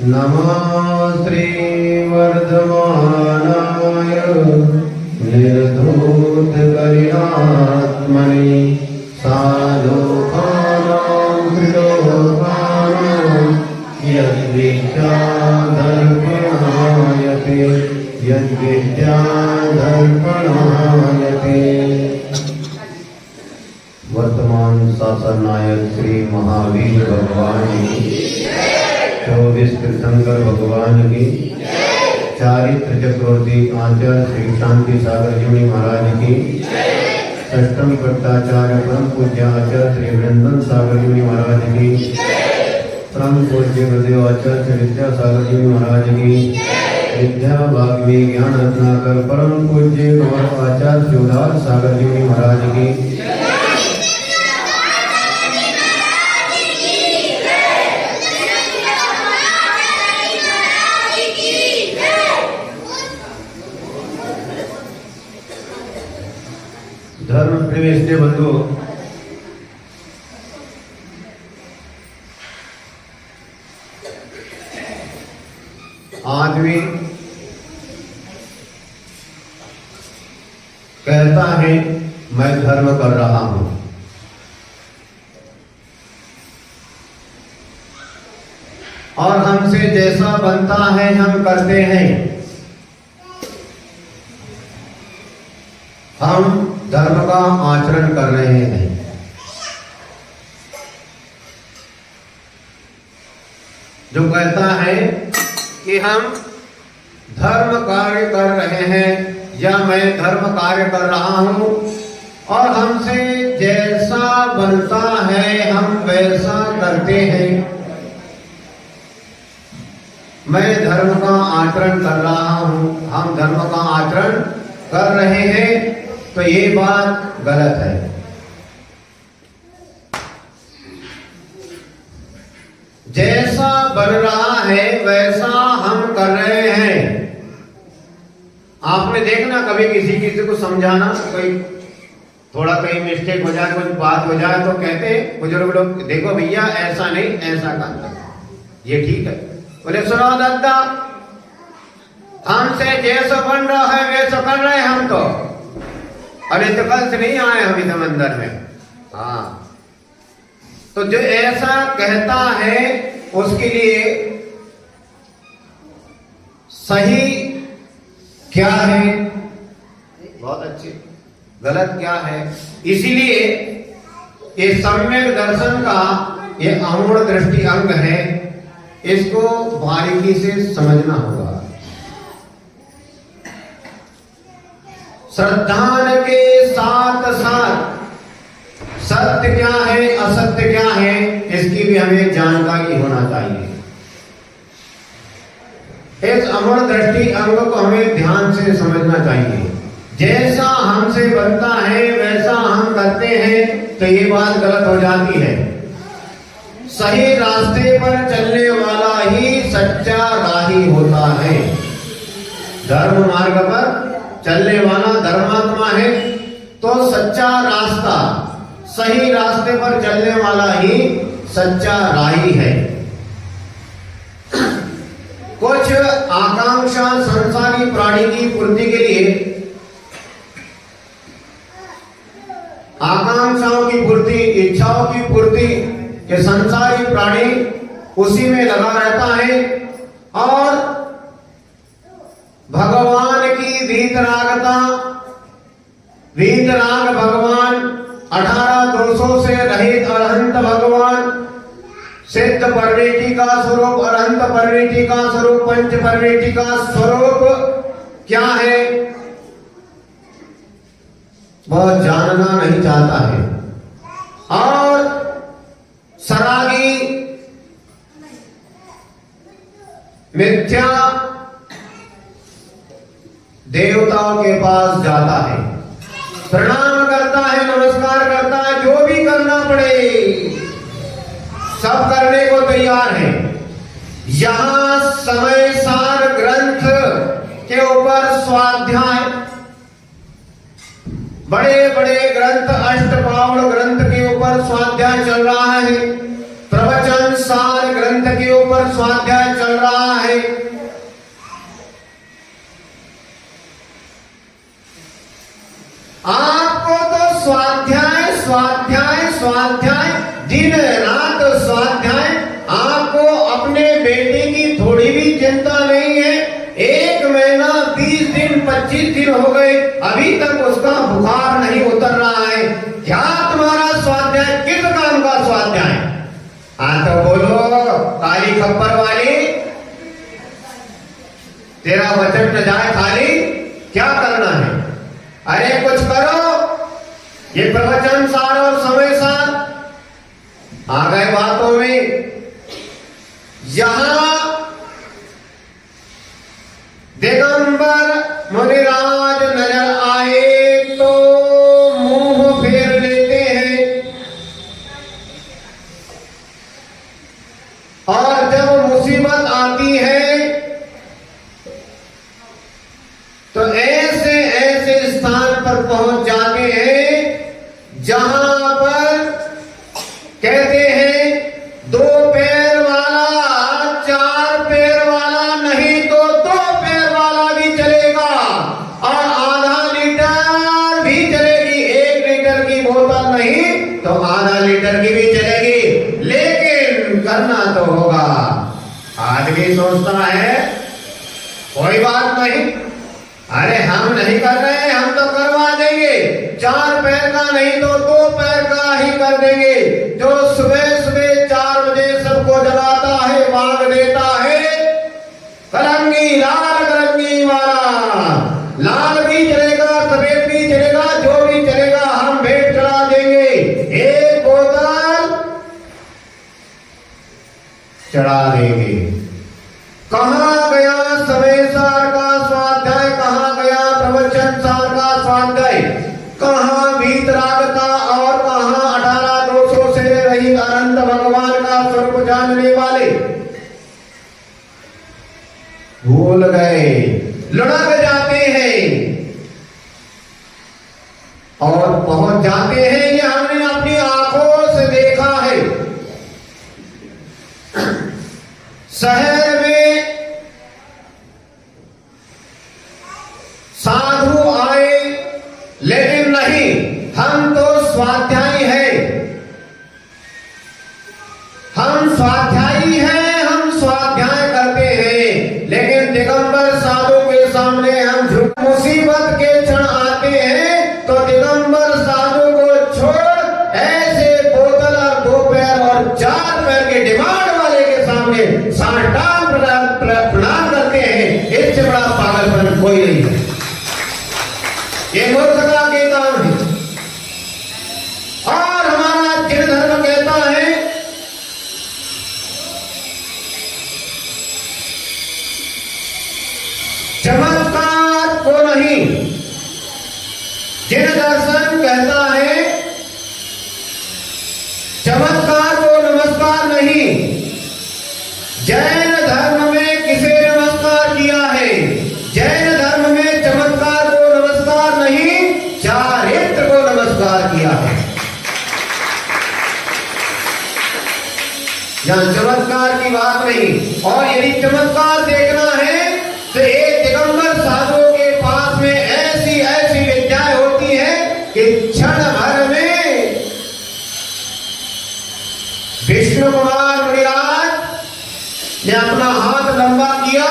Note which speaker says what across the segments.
Speaker 1: नमः श्री वर्धमानाय निर्धूत कल्यात्मने साधुकानां त्रिलोकानां यद्विद्यादर्पणायते यद्विद्यादर्पणायते। वर्तमान शासन नायक श्री महावीर भगवान की, 24 तीर्थंकर भगवान की, चारित्र चक्रवर्ती आचार्य श्री शांति सागर जी महाराज की, षष्ठम भट्टाचार्य परम पूज्य आचार्य श्री वृंदन सागर जी महाराज की, परम पूज्य गुरुदेव आचार्य श्री विद्यासागर जी महाराज की, विद्या वाग्मी ज्ञान रत्नाकर परम पूज्य गौरव आचार्य श्री उदार सागर जी महाराज की, धर्म प्रेमी बंधु, आदमी कहता है मैं धर्म कर रहा हूं, और हमसे जैसा बनता है हम करते हैं। हम धर्म का आचरण कर रहे हैं। जो कहता है कि हम धर्म कार्य कर रहे हैं या मैं धर्म कार्य कर रहा हूं और हमसे जैसा बनता है हम वैसा करते हैं, मैं धर्म का आचरण कर रहा हूं, हम धर्म का आचरण कर रहे हैं, तो ये बात गलत है। जैसा बन रहा है वैसा हम कर रहे हैं। आपने देखना कभी किसी को समझाना, कोई थोड़ा कहीं मिस्टेक हो जाए, कुछ बात हो जाए तो कहते हैं बुजुर्ग लोग, देखो भैया ऐसा नहीं ऐसा करना, ये ठीक है। बोले सुनो दादा, हमसे जैसा बन रहा है वैसा कर रहे हैं हम तो, अरे तो कल से नहीं आए हम इस मंदिर में। हाँ, तो जो ऐसा कहता है उसके लिए सही क्या है, बहुत अच्छी, गलत क्या है। इसीलिए ये सम्यक दर्शन का ये अमूढ़ दृष्टि अंग है, इसको बारीकी से समझना होगा। श्रद्धान के साथ साथ सत्य क्या है असत्य क्या है इसकी भी हमें जानकारी होना चाहिए। इस अमर दृष्टि अंग को हमें ध्यान से समझना चाहिए। जैसा हमसे बनता है वैसा हम करते हैं तो ये बात गलत हो जाती है। सही रास्ते पर चलने वाला ही सच्चा राही होता है। धर्म मार्ग पर चलने वाला धर्मात्मा है, तो सच्चा रास्ता, सही रास्ते पर चलने वाला ही सच्चा राही है। कुछ आकांक्षा संसारी प्राणी की पूर्ति के लिए, आकांक्षाओं की पूर्ति, इच्छाओं की पूर्ति, ये संसारी प्राणी उसी में लगा रहता है और भगवान की वीतरागता, वीतराग भगवान, 18 दोषों से रहित अरहंत भगवान, सिद्ध परवेटी का स्वरूप, अरहंत परवेटी का स्वरूप, पंच परवेटी का स्वरूप क्या है वह जानना नहीं चाहता है। और सरागी मिथ्या देवताओं के पास जाता है, प्रणाम करता है, नमस्कार करता है, जो भी करना पड़े सब करने को तैयार है। यहां समय सार ग्रंथ के ऊपर स्वाध्याय, बड़े बड़े ग्रंथ, अष्टपावड़ ग्रंथ के ऊपर स्वाध्याय चल रहा है। प्रवचन सार ग्रंथ के ऊपर स्वाध्याय चल रहा है। आपको तो स्वाध्याय स्वाध्याय स्वाध्याय, दिन रात स्वाध्याय। आपको अपने बेटे की थोड़ी भी चिंता नहीं है। 1 महीना 20 दिन 25 दिन हो गए, अभी तक उसका बुखार नहीं उतर रहा है। क्या तुम्हारा स्वाध्याय? किस काम का स्वाध्याय? हाँ तो बोलो काली खप्पर वाली, तेरा वचन न जाए खाली, क्या करना है? अरे कुछ करो। ये प्रवचन सार और समय सार आ गए बातों में। यहां दिगंबर मुनिराज नजर आए तो मुंह फेर लेते हैं, और जब मुसीबत आती है तो ऐसे ऐसे स्थान पर पहुंच जाते हैं जहां पर कहते हैं 2 पैर वाला 4 पैर वाला नहीं तो 2 पैर वाला भी चलेगा, और आधा लीटर भी चलेगी। 1 लीटर की बोतल नहीं तो आधा लीटर की भी चलेगी, लेकिन करना तो होगा। आदमी सोचता है कोई बात नहीं, अरे हम नहीं कर रहे, हम तो करवा देंगे। 4 पैर का नहीं तो 2 पैर का ही कर देंगे। जो सुबह सुबह 4 बजे सबको जगाता है, मांग देता है कलंगी, लाल कलंगी वाला, लाल भी चलेगा, सफेद भी चलेगा, जो भी चलेगा हम भेंट चढ़ा देंगे। 1 बोतल चढ़ा देंगे। कहां गया समय सार का स्वाध्याय? कहां गया प्रवचन सार का स्वाध्याय? कहां वीतरागता और कहां 18 दोषों से रहित अनंत भगवान का स्वरूप जानने वाले? भूल गए, लुढ़क जाते हैं और पहुंच जाते हैं। ये हमने अपनी आंखों से देखा है। शहर में साधु आए, लेकिन नहीं, हम तो स्वाध्यायी हैं, हम स्वाध्यायी हैं, हम स्वाध्याय करते हैं। लेकिन दिगंबर साधु के सामने हम झूठ। मुसीबत के क्षण आते हैं तो दिगंबर साधु को छोड़ ऐसे बोतल और 2 पैर और 4 पैर के डिमांड वाले के सामने साष्टांग प्रणाम करते हैं। इससे बड़ा पागलपन कोई नहीं है। ये मूर्खता के काम है। और हमारा जैन धर्म कहता है चमत्कार को नहीं, जैन दर्शन कहता है चमत्कार को नमस्कार नहीं। जैन धर्म में किसे नमस्कार किया है? जैन धर्म में चमत्कार को नमस्कार नहीं, चारित्र को नमस्कार किया है। यहां चमत्कार की बात नहीं। और यदि चमत्कार देखना है तो एक दिगंबर साधु के पास में ऐसी ऐसी विद्याएं होती है कि क्षण भर में विष्णु कुमार मुनिराज ने अपना हाथ लंबा किया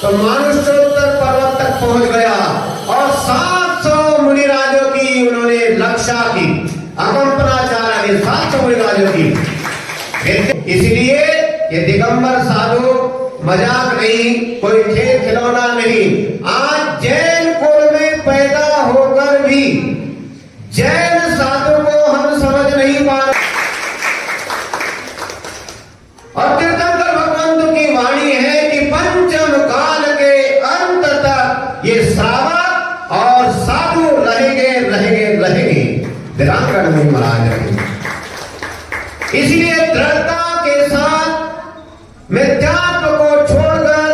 Speaker 1: तो मानुष्योत्तर पर्वत तक पहुंच गया, और 700 मुनिराजों की उन्होंने रक्षा की। अकंपनाचार्य ने 700 मुनिराजों की। इसलिए ये दिगंबर साधु मजाक नहीं, कोई खेल खिलौना नहीं। आज जैन कुल में पैदा होकर भी जैन साधु को हम समझ नहीं पा रहे। और तीर्थंकर भगवंत की वाणी है कि पंचम काल के अंत तक ये श्रावक और साधु रहेंगे रहेंगे रहेंगे। वीरांगण में महाराज रहेंगे। इसलिए दृढ़ता के साथ मिथ्यात्व को छोड़कर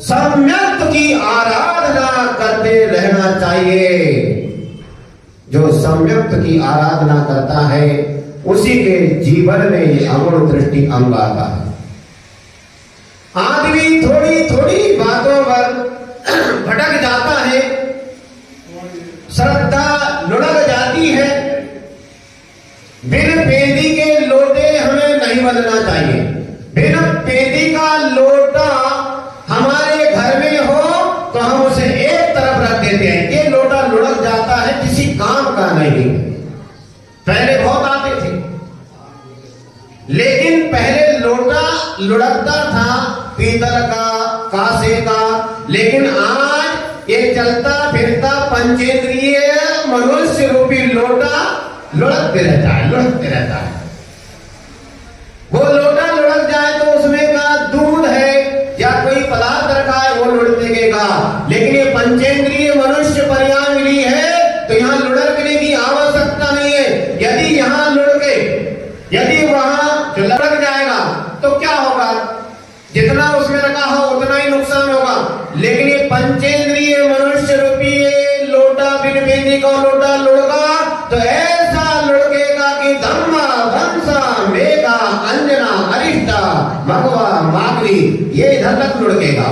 Speaker 1: सम्यक्त की आराधना करते रहना चाहिए। जो सम्यक्त की आराधना करता है उसी के जीवन में ये अगुण दृष्टि अंग आता है। आदमी थोड़ी थोड़ी बातों पर भटक जाता है, श्रद्धा लुढ़क जाती है। बिन पेंदी के लोटे हमें नहीं बनना चाहिए। बिन पेंदी का लोटा हमारे घर में हो तो हम उसे एक तरफ रख देते हैं। ये लोटा लुढ़क जाता है, किसी काम का नहीं। पहले बहुत आते थे, लेकिन पहले लोटा लुढ़कता था पीतल का, कांसे का, लेकिन आज ये चलता फिरता पंचेंद्रिय मनुष्य रूपी लोटा लुढ़कते रहता है, लुढ़कते रहता है। वो लोटा लुढ़क जाए तो उसमें का दूध है या कोई पदार्थ रखा है वो लुढ़केगा, लेकिन ये पंचेंद्रिय मनुष्य पर्याय मिली है तो यहाँ लुढ़कने की आवश्यकता नहीं है। यदि यहाँ लुढ़के, यदि वहां लुढ़क जाएगा तो क्या होगा? जितना उसमें रखा हो उतना ही नुकसान होगा। लेकिन ये पंचेंद्रिय मनुष्य रूपी लोटा बिन पेंदी का लोटा लुढ़का तो ऐसा लुढ़केगा कि धम्मा धमसा मेघा अंजना अरिष्टा भगवा मागरी ये इधर तक लुढ़केगा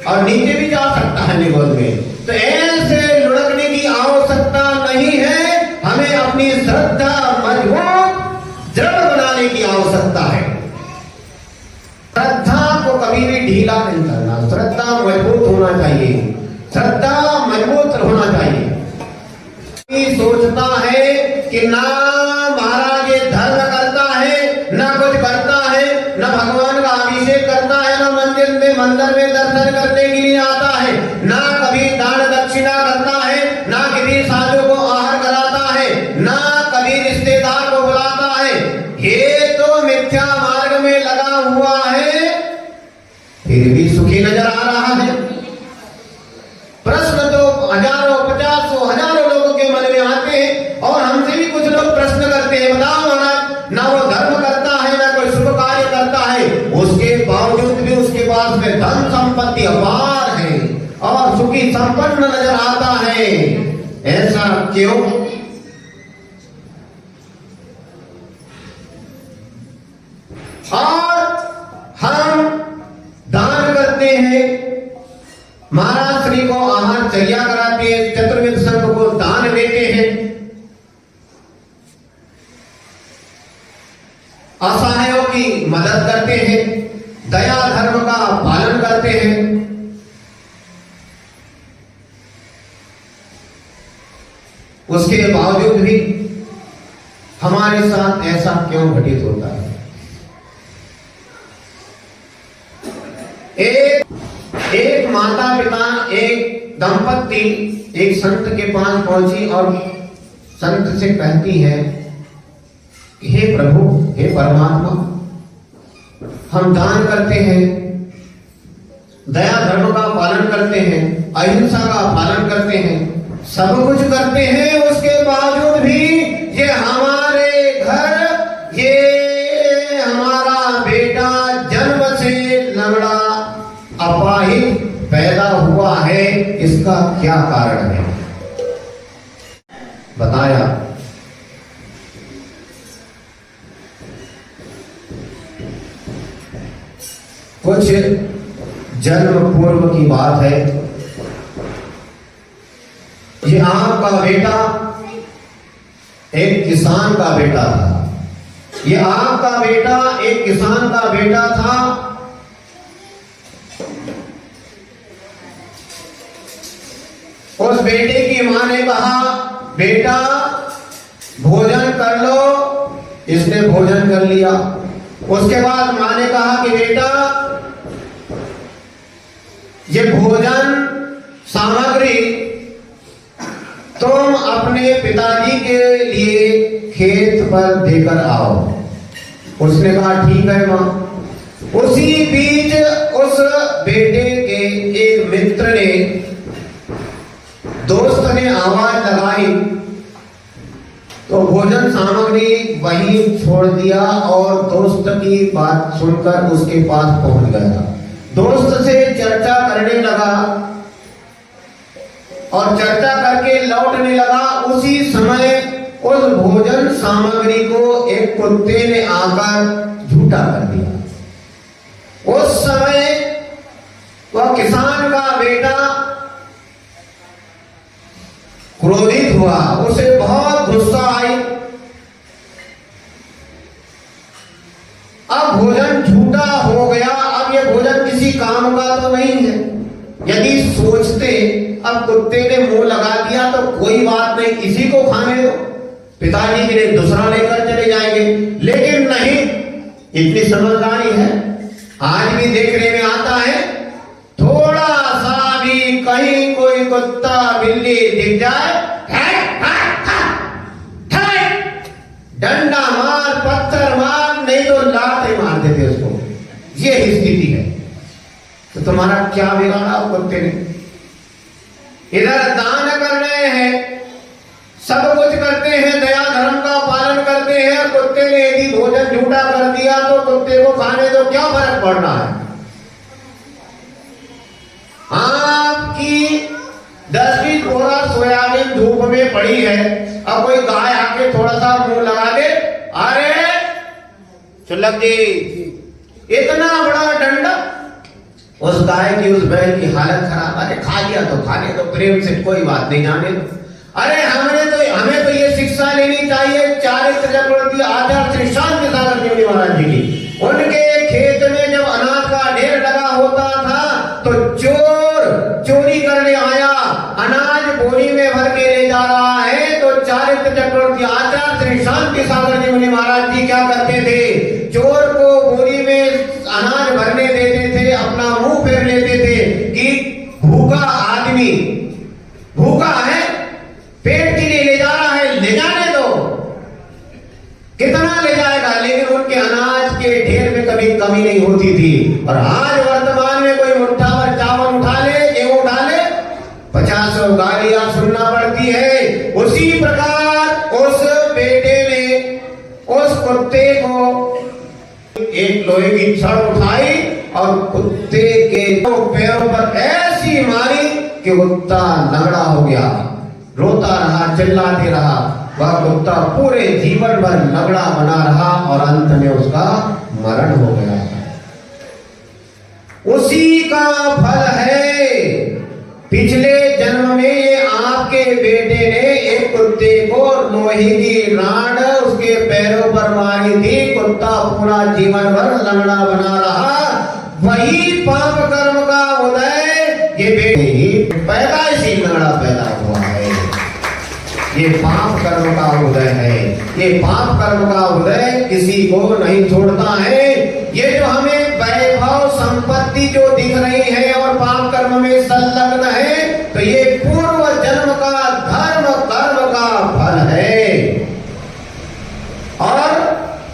Speaker 1: और नीचे भी जा सकता है निगोद में। तो ऐसे लुढ़कने की आवश्यकता नहीं है, हमें अपनी श्रद्धा मजबूत दृढ़ बनाने की आवश्यकता है। श्रद्धा को कभी भी ढीला नहीं करना, श्रद्धा मजबूत होना चाहिए, श्रद्धा मजबूत होना चाहिए। सोचता है कि ना महाराज ये धर्म करता है, ना कुछ करता है, ना भगवान का अभिषेक करता है, ना मंदिर में दर्शन करने के लिए आता है, ना कभी दान दक्षिणा करता है, ना किसी साधु को आहार कराता है, ना कभी रिश्तेदार को बुलाता है। ये तो मिथ्या मार्ग में लगा हुआ है, फिर भी सुखी नजर आ रहा है। प्रश्न तो हजारों, पचासों, हजारों लोगों के मन में आते हैं और हमसे भी कुछ लोग प्रश्न करते हैं, बताओ महाराज ना वो धर्म करता है, ना कोई शुभ कार्य करता है, उसके बावजूद भी उसके पास में धन संपत्ति अपार है और सुखी संपन्न नजर आता है, ऐसा क्यों? और हम दान करते हैं, महाराज श्री को आहार चर्या कराते हैं, चतुर्वेद संघ को दान देते हैं, असहायों की मदद करते हैं, दया धर्म का पालन करते हैं। उसके बावजूद भी हमारे साथ ऐसा क्यों घटित होता है? एक माता पिता, एक दंपत्ति एक संत के पास पहुंची और संत से कहती है, हे प्रभु, हे परमात्मा, हम दान करते हैं, दया धर्म का पालन करते हैं, अहिंसा का पालन करते हैं, सब कुछ करते हैं, उसके बावजूद भी ये हमारे घर, ये हमारा बेटा जन्म से लंगड़ा अपाहिज पैदा हुआ है, इसका क्या कारण है? बताया। कुछ जन्म पूर्व की बात है। ये आपका बेटा एक किसान का बेटा था। ये आपका बेटा एक किसान का बेटा था। उस बेटे की मां ने कहा, बेटा भोजन कर लो। इसने भोजन कर लिया। उसके बाद मां ने कहा कि बेटा ये भोजन सामग्री तुम अपने पिताजी के लिए खेत पर देकर आओ। उसने कहा ठीक है मां। उसी बीच उस बेटे के एक मित्र ने, दोस्त ने आवाज लगाई तो भोजन सामग्री वहीं छोड़ दिया और दोस्त की बात सुनकर उसके पास पहुंच गया। दोस्त से चर्चा करने लगा और चर्चा करके लौटने लगा। उसी समय उस भोजन सामग्री को एक कुत्ते ने आकर झूठा कर दिया। उस समय वह किसान का बेटा क्रोधित हुआ, उसे बहुत गुस्सा आई। अब भोजन झूठा हो गया, अब यह भोजन किसी काम का तो नहीं है। यदि सोचते अब कुत्ते ने मुंह लगा दिया तो कोई बात नहीं, इसी को खाने दो, पिताजी के लिए दूसरा लेकर चले जाएंगे, लेकिन नहीं, इतनी समझदारी है। आज भी देखने में आता है, थोड़ा सा भी कहीं कोई कुत्ता बिल्ली दिख जाए, डंडा मार, पत्थर मार, नहीं तो लाते मार देते उसको। ये स्थिति है। तो तुम्हारा क्या बिगाड़ा कुत्ते ने? इधर दान कर रहे हैं, सब कुछ करते हैं, दया धर्म का पालन करते हैं, और कुत्ते ने यदि भोजन झूठा कर दिया तो कुत्ते को खाने तो क्या फर्क पड़ रहा है? आपकी 10-20 बोरा सोयाबीन धूप में पड़ी है, अब कोई गाय आके थोड़ा सा मुंह लगा दे, अरे चुल्लक जी, इतना बड़ा डंडा, उस गाय की उस बैल की हालत खराब। अरे खा लिया तो खाने तो, प्रेम से कोई बात नहीं, जाने दो। अरे हमें तो ये शिक्षा लेनी चाहिए चारित्र चक्रवर्ती आचार्य श्री शांति सागर देव महाराज जी की। उनके खेत में जब अनाज का ढेर लगा होता था तो चोर चोरी करने आया, अनाज बोरी में भर के ले जा रहा है, तो चारित्र चक्रवर्ती आचार्य श्री शांति सागर देव महाराज जी क्या करते थे? चोर को बोरी में अनाज भरने देते थे, अपना मुंह फेर लेते थे कि भूखा आदमी भूखा है, पेट के लिए ले जा रहा है, ले जाने दो, कितना ले जाएगा, लेकिन उनके अनाज के ढेर में कभी कमी नहीं होती थी। और आज वर्तमान में कोई मुट्ठा भर चावल उठा ले, गेहूं उठा ले, 50 गालियां सुनना पड़ती है। उसी प्रकार उस बेटे ने उस कुत्ते को एक लोहे की छड़ उठाई और कुत्ते के पैरों पर ऐसी मारी कि कुत्ता लंगड़ा हो गया, रोता रहा, चिल्लाते रहा। वह कुत्ता पूरे जीवन भर लंगड़ा बना रहा और अंत में उसका मरण हो गया। उसी का फल है, पिछले जन्म में ये आपके बेटे ने एक कुत्ते को लोहे की राड उसके पैरों पर मारी थी, कुत्ता पूरा जीवन भर लंगड़ा बना रहा। वही पाप कर्म का उदय ये बेटे पैदा इसी लंगड़ा पैदा हुआ है। ये पाप कर्म का उदय है। ये पाप कर्म का उदय किसी को नहीं छोड़ता है। ये जो हमें वैभव संपत्ति जो दिख रही है और पाप कर्म में संलग्न है, तो ये पूर्व जन्म का धर्म कर्म का फल है। और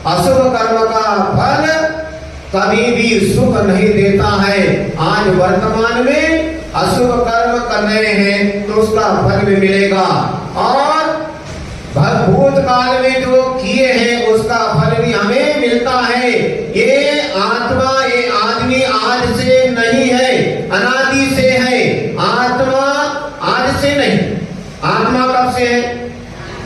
Speaker 1: अशुभ कर्म का फल कभी भी सुख नहीं देता है। आज वर्तमान में अशुभ कर्म कर रहे हैं तो उसका फल भी मिलेगा, और भूत काल में जो किए हैं उसका फल भी हमें मिलता है। ये आत्मा, ये आदमी आज से नहीं है, अनादि से है। आत्मा आज से नहीं, आत्मा कब से है?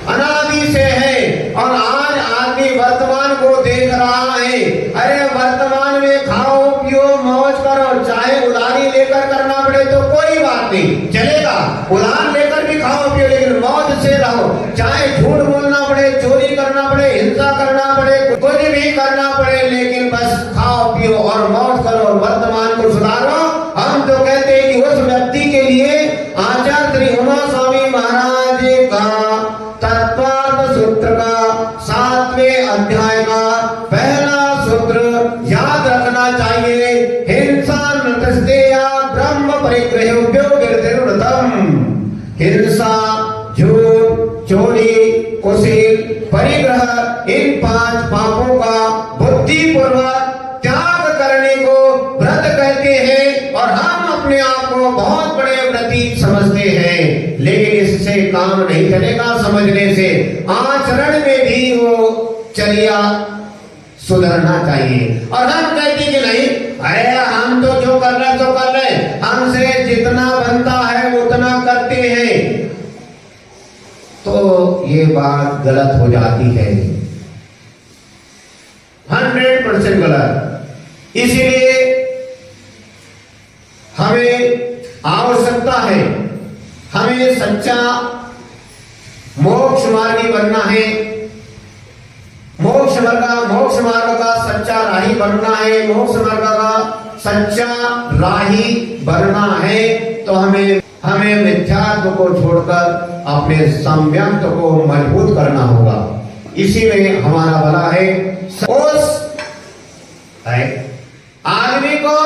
Speaker 1: अनादि से है। और आज आदमी वर्तमान को देख रहा है। अरे वर्तमान में खाओ पियो मौज करो, चाहे उधारी लेकर करना पड़े तो कोई बात नहीं, चलेगा, उधार लेकर भी खाओ पियो, लेकिन मौज से रहो। चाहे झूठ बोलना पड़े, चोरी करना पड़े, हिंसा करना पड़े, कुछ भी करना पड़े, लेकिन बस खाओ पियो और मौज करो, वर्तमान को सुधारो। हम तो कहते हैं कि उस व्यक्ति के लिए आचार्य श्री उमा स्वामी महाराज का तत्वार्थ सूत्र का 7वें अध्याय का पहला सूत्र याद रखना चाहिए। हिंसा नृतस्तेया ब्रह्म परिग्रहोऽप्यो गिरतिर्व्रतम्। हिंसा, झूठ, चोरी, कुशील, परिग्रह, इन 5 पापों का बुद्धिपूर्वक त्याग करने को व्रत कहते हैं। और हम अपने आप को बहुत बड़े व्रती समझते हैं, लेकिन इससे काम नहीं चलेगा समझने से। आचरण में भी वो चलिया सुधरना चाहिए। और हम कहते कि नहीं, अरे हम तो जो कर रहे तो कर रहे, हमसे जितना बनता है उतना करते हैं, तो ये बाद गलत हो जाती है, 100% गलत। इसीलिए हमें आवश्यकता है, हमें सच्चा मोक्ष मार्गी बनना है, मोक्ष मार्ग का सच्चा राही बनना है, मोक्ष मार्ग का सच्चा राही बनना है। तो हमें मिथ्यात्व को छोड़कर अपने सम्यक्त्व को मजबूत करना होगा। इसी में हमारा भला है। उस आदमी को,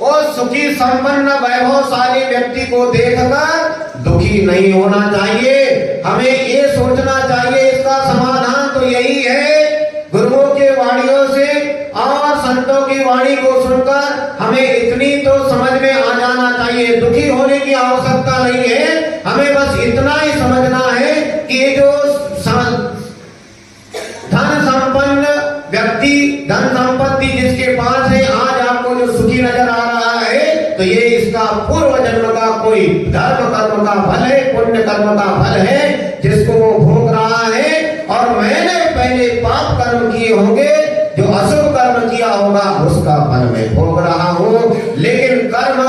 Speaker 1: उस सुखी संपन्न वैभवशाली व्यक्ति को देखकर दुखी नहीं होना चाहिए। हमें ये सोचना चाहिए इसका समाधान तो यही है। गुरुओं के वाणियों से और संतों की वाणी को सुनकर हमें इतनी तो समझ में आ जाना चाहिए, दुखी होने की आवश्यकता नहीं है। हमें बस इतना ही समझना है कि ये जो धन संपन्न व्यक्ति, धन संपत्ति जिसके पास है, आज आपको जो सुखी नजर आ रहा है, तो ये इसका पूर्व जन्म का कोई धर्म कर्म का फल है, पुण्य कर्म का फल है, जिसको वो भोग रहा है। और मैंने पहले पाप कर्म किए होंगे, जो अशुभ कर्म किया होगा, उसका फल मैं भोग रहा हूं। लेकिन कर्म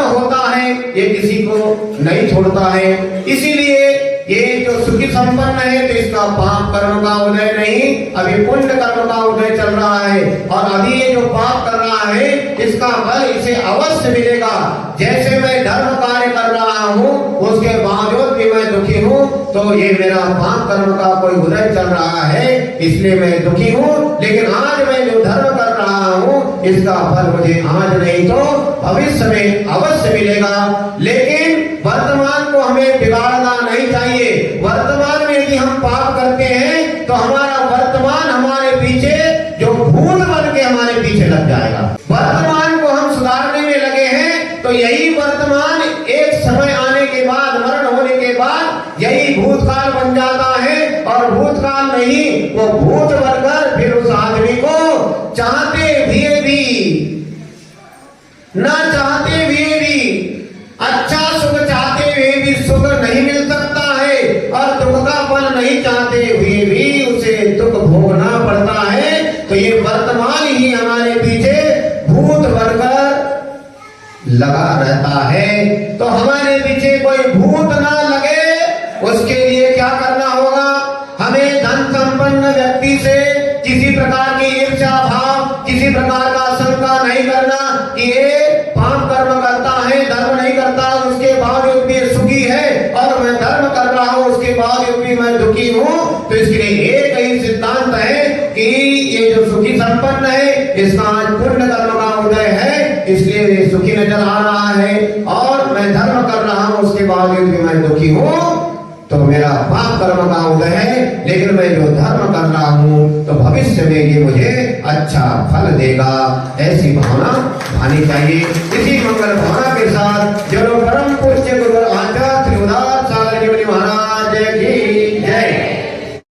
Speaker 1: होता है, ये किसी को नहीं छोड़ता है। इसीलिए ये जो सुखी संपन्न है, तो इसका पाप कर्म का उदय नहीं, अभी पुण्य कर्म का उदय चल रहा है। और अभी ये जो पाप कर रहा है, इसका फल इसे अवश्य मिलेगा। जैसे मैं धर्म कार्य कर रहा हूँ, उसके बावजूद भी मैं दुखी हूँ, तो ये मेरा पाप कर्म का कोई उदय चल रहा है, इसलिए मैं दुखी हूँ। लेकिन आज मैं जो धर्म कर रहा हूँ, इसका फल मुझे आज नहीं तो भविष्य में अवश्य मिलेगा। लेकिन वर्तमान को हमें बिगाड़ना नहीं चाहिए। वर्तमान में यदि हम पाप करते हैं, तो हमारा वर्तमान हमारे पीछे जो भूत बन के हमारे पीछे लग जाएगा। वर्तमान को हम सुधारने में लगे हैं, तो यही वर्तमान एक समय आने के बाद, मरण होने के बाद, यही भूतकाल बन जाता है। और भूतकाल नहीं, वो भूत बनकर फिर उस आदमी को चाहते हुए भी, न चाहते हुए भी, अच्छा सुख चाहते हुए भी सुख नहीं मिल सकता है, और दुख का फल नहीं चाहते हुए भी उसे दुख भोगना पड़ता है। तो ये वर्तमान ही हमारे पीछे भूत बनकर लगा रहता है। तो हमारे पीछे कोई भूत ना लगे, उसके लिए क्या करना होगा? हमें धन संपन्न व्यक्ति से किसी प्रकार की ईर्ष्या भाव, किसी प्रकार का शंका नहीं करना कि ये पाप कर्म करता है, धर्म नहीं करता, उसके बावजूद भी सुखी है, और मैं धर्म कर रहा हूँ, उसके बावजूद भी मैं दुखी हूँ। तो इसके लिए एक ही सिद्धांत है कि ये जो सुखी संपन्न है, इसका आज पुण्य कर्म का उदय है, इसलिए ये सुखी नजर आ रहा है। और मैं धर्म कर रहा हूँ, उसके बावजूद भी मैं दुखी हूँ, तो मेरा पाप कर्म का उदय है। लेकिन मैं जो धर्म कर रहा हूँ, तो भविष्य में ये मुझे अच्छा फल देगा। ऐसी भावना आनी चाहिए। इसी मंगल भावना के साथ